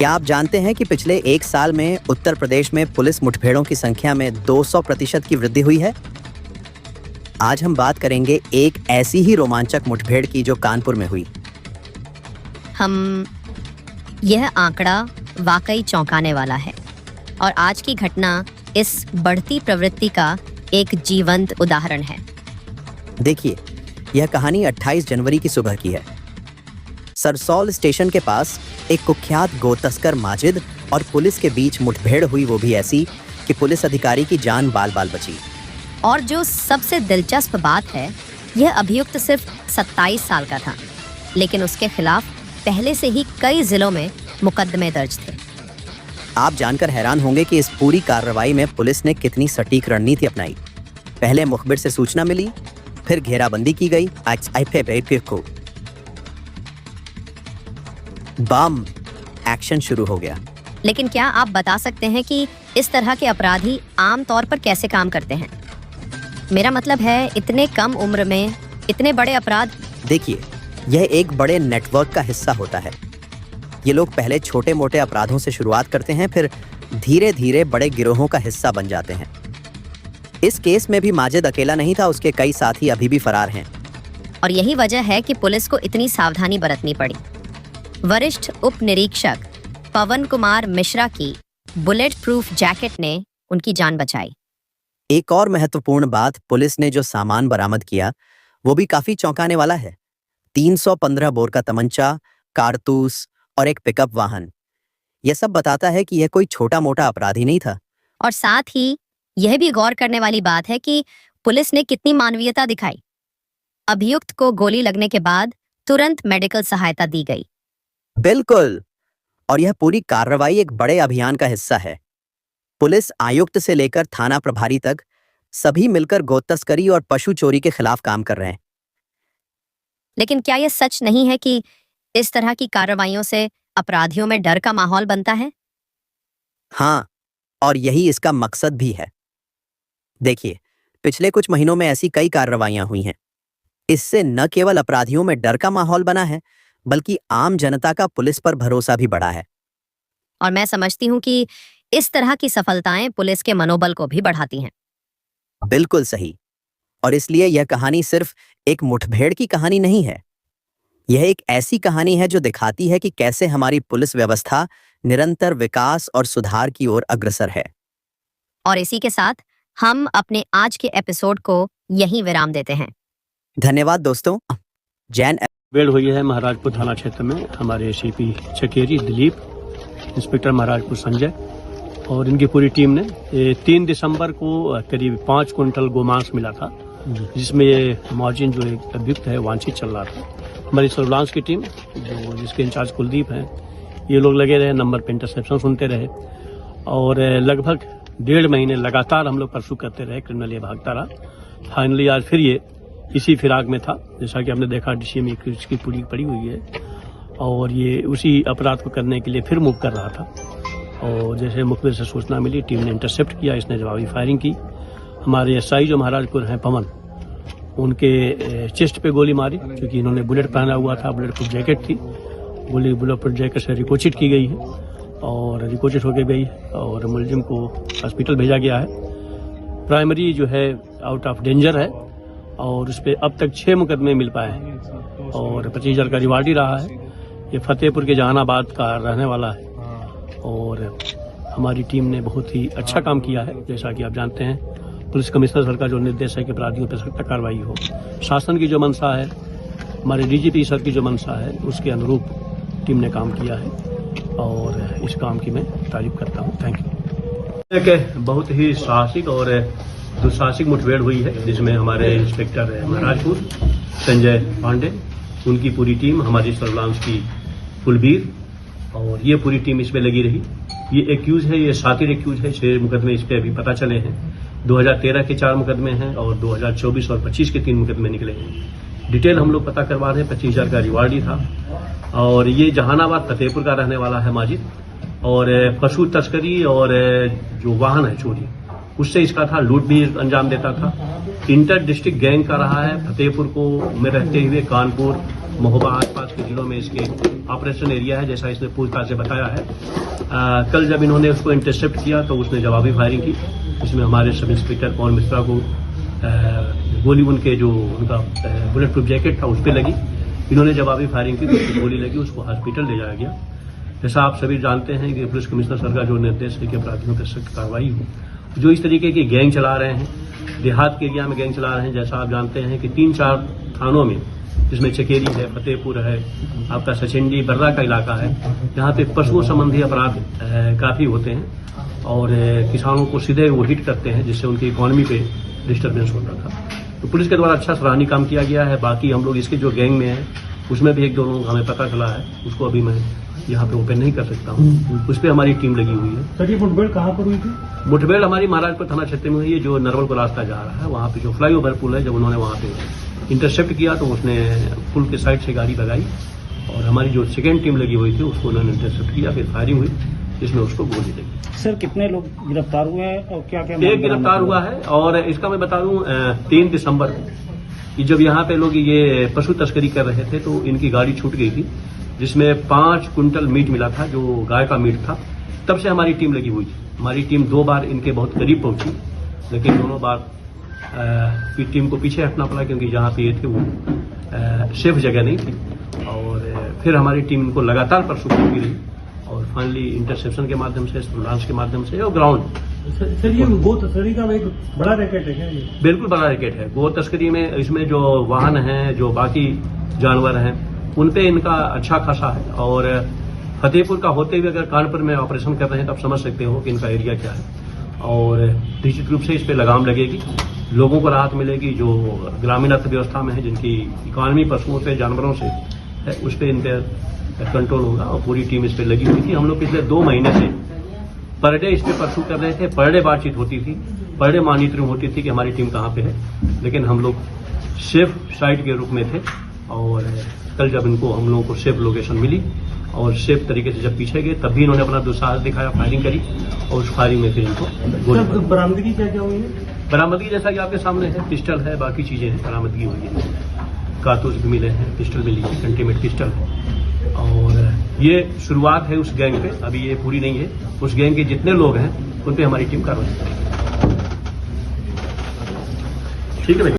क्या आप जानते हैं कि पिछले एक साल में उत्तर प्रदेश में पुलिस मुठभेड़ों की संख्या में 200% की वृद्धि हुई है? आज हम बात करेंगे एक ऐसी ही रोमांचक मुठभेड़ की जो कानपुर में हुई। यह आंकड़ा वाकई चौंकाने वाला है और आज की घटना इस बढ़ती प्रवृत्ति का एक जीवंत उदाहरण है। देखिए, यह कहानी 28 जनवरी की सुबह की है। सरसौल स्टेशन के पास एक कुख्यात गो तस्कर माजिद और पुलिस के बीच मुठभेड़ हुई, वो भी ऐसी कि पुलिस अधिकारी की जान बाल बाल बची। और जो सबसे दिलचस्प बात है, यह अभियुक्त सिर्फ 27 साल का था, लेकिन उसके खिलाफ पहले से ही कई जिलों में मुकदमे दर्ज थे। आप जानकर हैरान होंगे कि इस पूरी कार्रवाई में पुलिस ने कितनी सटीक रणनीति अपनाई। पहले मुखबिर से सूचना मिली, फिर घेराबंदी की गई, बम एक्शन शुरू हो गया। लेकिन क्या आप बता सकते हैं कि इस तरह के अपराधी आम तौर पर कैसे काम करते हैं? मेरा मतलब है, इतने कम उम्र में इतने बड़े अपराध। देखिए, यह एक बड़े नेटवर्क का हिस्सा होता है। ये लोग पहले छोटे मोटे अपराधों से शुरुआत करते हैं, फिर धीरे धीरे बड़े गिरोहों का हिस्सा बन जाते हैं। इस केस में भी माजिद अकेला नहीं था, उसके कई साथी अभी भी फरार हैं। और यही वजह है कि पुलिस को इतनी सावधानी बरतनी पड़ी। वरिष्ठ उप निरीक्षक पवन कुमार मिश्रा की बुलेट प्रूफ जैकेट ने उनकी जान बचाई। एक और महत्वपूर्ण बात, पुलिस ने जो सामान बरामद किया वो भी काफी चौंकाने वाला है। 315 बोर का तमंचा, कारतूस और एक पिकअप वाहन। यह सब बताता है कि यह कोई छोटा मोटा अपराधी नहीं था। और साथ ही यह भी गौर करने वाली बात है कि पुलिस ने कितनी मानवीयता दिखाई। अभियुक्त को गोली लगने के बाद तुरंत मेडिकल सहायता दी गई। बिल्कुल, और यह पूरी कार्रवाई एक बड़े अभियान का हिस्सा है। पुलिस आयुक्त से लेकर थाना प्रभारी तक सभी मिलकर गो तस्करी और पशु चोरी के खिलाफ काम कर रहे हैं। लेकिन क्या यह सच नहीं है कि इस तरह की कार्रवाइयों से अपराधियों में डर का माहौल बनता है? हाँ, और यही इसका मकसद भी है। देखिए, पिछले कुछ महीनों में ऐसी कई कार्रवाइयां हुई हैं। इससे न केवल अपराधियों में डर का माहौल बना है, बल्कि आम जनता का पुलिस पर भरोसा भी बढ़ा है। और मैं समझती हूँ कि इस तरह की सफलताएं पुलिस के मनोबल को भी बढ़ाती हैं। बिल्कुल सही। और इसलिए यह कहानी सिर्फ एक मुठभेड़ की कहानी नहीं है। यह एक ऐसी कहानी है जो दिखाती है कि कैसे हमारी पुलिस व्यवस्था निरंतर विकास और सुधार की ओर अग्रसर है। और इसी के साथ हम अपने आज के एपिसोड को यहीं विराम देते हैं। धन्यवाद दोस्तों। जैन मुठभेड़ हुई है महाराजपुर थाना क्षेत्र में। हमारे सीपी चकेरी दिलीप, इंस्पेक्टर महाराजपुर संजय और इनकी पूरी टीम ने 3 दिसंबर को करीब 5 कुंटल गोमांस मिला था, जिसमें ये मौजिन जो एक अभियुक्त है वांछित चल रहा था। हमारी सर्विलांस की टीम, जो जिसके इंचार्ज कुलदीप हैं, ये लोग लगे रहे, नंबर पे इंटरसेप्शन सुनते रहे और लगभग 1.5 महीने लगातार हम लोग परसू करते रहे। क्रिमिनल ये भागता रहा। फाइनली आज फिर ये इसी फिराक में था, जैसा कि हमने देखा डीसीएम की पूरी पड़ी हुई है, और ये उसी अपराध को करने के लिए फिर मूव कर रहा था। और जैसे मुखबिर से सूचना मिली, टीम ने इंटरसेप्ट किया, इसने जवाबी फायरिंग की। हमारे एसआई जो महाराजपुर हैं पवन, उनके चेस्ट पे गोली मारी, क्योंकि इन्होंने बुलेट पहना हुआ था, बुलेट प्रूफ जैकेट थी। गोली बुलेट प्रूफ जैकेट से रिकोचिट की गई है और रिकोचिट होकर गई और मुलजिम को हॉस्पिटल भेजा गया है। प्राइमरी जो है आउट ऑफ डेंजर है और उस पर अब तक 6 मुकदमे मिल पाए हैं और 25,000 का रिवार्ड ही रहा है। ये फतेहपुर के जहानाबाद का रहने वाला है और हमारी टीम ने बहुत ही अच्छा काम किया है। जैसा कि आप जानते हैं, पुलिस कमिश्नर सर का जो निर्देश है कि अपराधियों पर सख्त कार्रवाई हो, शासन की जो मंशा है, हमारे डीजीपी सर की जो मंशा है, उसके अनुरूप टीम ने काम किया है और इस काम की मैं तारीफ करता हूँ। Thank you. एक बहुत ही साहसिक और दुस्साहसिक मुठभेड़ हुई है, जिसमें हमारे इंस्पेक्टर महाराजपुर संजय पांडे, उनकी पूरी टीम, हमारी सर्विलांस की कुलबीर और ये पूरी टीम इसमें लगी रही। ये एक्यूज है, ये सातिर एक्यूज है। 6 मुकदमे इस पे अभी पता चले हैं। 2013 के 4 मुकदमे हैं और 2024 और 25 के 3 मुकदमे निकले हैं। डिटेल हम लोग पता करवा रहे हैं। 25,000 का रिवार्ड ही था और ये जहानाबाद फतेहपुर का रहने वाला है माजिद। और पशु तस्करी और जो वाहन है चोरी, उससे इसका था, लूट भी अंजाम देता था। इंटर डिस्ट्रिक्ट गैंग का रहा है, फतेहपुर को में रहते हुए कानपुर, महोबा आसपास के जिलों में इसके ऑपरेशन एरिया है, जैसा इसने पूछताछ से बताया है। कल जब इन्होंने उसको इंटरसेप्ट किया तो उसने जवाबी फायरिंग की, इसमें हमारे सब इंस्पेक्टर पवन मिश्रा को गोली उनके जो उनका बुलेट प्रूफ जैकेट था उस पर लगी। इन्होंने जवाबी फायरिंग की तो उसको गोली लगी, उसको हॉस्पिटल ले जाया गया। जैसा आप सभी जानते हैं कि पुलिस कमिश्नर सर का जो निर्देश है कि अपराधियों पर सख्त कार्रवाई हो, जो इस तरीके की गैंग चला रहे हैं, देहात के एरिया में गैंग चला रहे हैं। जैसा आप जानते हैं कि 3-4 थानों में, जिसमें चकेरी है, फतेहपुर है, आपका सचिंडी बर्रा का इलाका है, जहाँ पे पशुओं संबंधी अपराध काफ़ी होते हैं और किसानों को सीधे वो हिट करते हैं, जिससे उनकी इकोनॉमी पे डिस्टर्बेंस होता था। तो पुलिस के द्वारा अच्छा सराहनीय काम किया गया है। बाकी हम लोग इसके जो गैंग में हैं उसमें भी 1-2 लोगों का हमें पता चला है, उसको अभी मैं यहाँ पे ओपन नहीं कर सकता हूँ। उस पर हमारी टीम लगी हुई है। सर, ये मुठभेड़ कहाँ पर हुई थी? मुठभेड़ हमारी महाराजपुर थाना क्षेत्र में हुई है, जो नरवल को रास्ता जा रहा है, वहाँ पे जो फ्लाईओवर पुल है, जब उन्होंने वहाँ पे इंटरसेप्ट किया तो उसने पुल के साइड से गाड़ी लगाई और हमारी जो सेकेंड टीम लगी हुई थी उसको उन्होंने इंटरसेप्ट किया, फिर फायरिंग हुई जिसमें उसको गोली लगी। सर, कितने लोग गिरफ्तार हुए हैं और क्या क्या? एक गिरफ्तार हुआ है और इसका मैं बता दूं 3 दिसंबर को कि जब यहाँ पे लोग ये पशु तस्करी कर रहे थे तो इनकी गाड़ी छूट गई थी, जिसमें 5 कुंटल मीट मिला था, जो गाय का मीट था। तब से हमारी टीम लगी हुई थी। हमारी टीम 2 बार इनके बहुत करीब पहुंची, लेकिन दोनों बार टीम को पीछे हटना पड़ा, क्योंकि जहाँ पे ये थे वो सेफ जगह नहीं थी। और फिर हमारी टीम इनको लगातार परसू करती रही और फाइनली इंटरसेप्शन के माध्यम से, सर्विलांस के माध्यम से और ग्राउंड। सर, ये गो तस्करी का एक बड़ा रैकेट है क्या ये? बिल्कुल बड़ा रैकेट है गो तस्करी में। इसमें जो वाहन हैं, जो बाकी जानवर हैं, उन पे इनका अच्छा खासा है। और फतेहपुर का होते हुए अगर कानपुर में ऑपरेशन कर रहे हैं तो आप समझ सकते हो कि इनका एरिया क्या है। और निश्चित रूप से इस पे लगाम लगेगी, लोगों को राहत मिलेगी जो ग्रामीण अर्थव्यवस्था में है, जिनकी इकोनॉमी पशुओं से, जानवरों से है, उस पर इनका कंट्रोल होगा। और पूरी टीम इस पर लगी हुई थी। हम लोग पिछले 2 महीने से पर डे इस पे परसू कर रहे थे, पर डे बातचीत होती थी, पर डे मॉनिटरिंग होती थी कि हमारी टीम कहाँ पे है। लेकिन हम लोग सेफ साइट के रूप में थे और कल जब इनको हम लोगों को सेफ लोकेशन मिली और सेफ तरीके से जब पीछे गए, तब भी इन्होंने अपना दुस्साहस दिखाया, फायरिंग करी और उस फायरिंग में फिर इनको गोली। बरामदगी क्या क्या हुई है? बरामदगी जैसा कि आपके सामने है, पिस्टल है, बाकी चीजें हैं, बरामदगी हुई है। कारतूस भी मिले हैं, पिस्टल मिली है, सेंटीमेट पिस्टल है। और ये शुरुआत है उस गैंग पे, अभी ये पूरी नहीं है। उस गैंग के जितने लोग हैं उन पे हमारी टीम कार्रवाई करेगी। ठीक है भाई।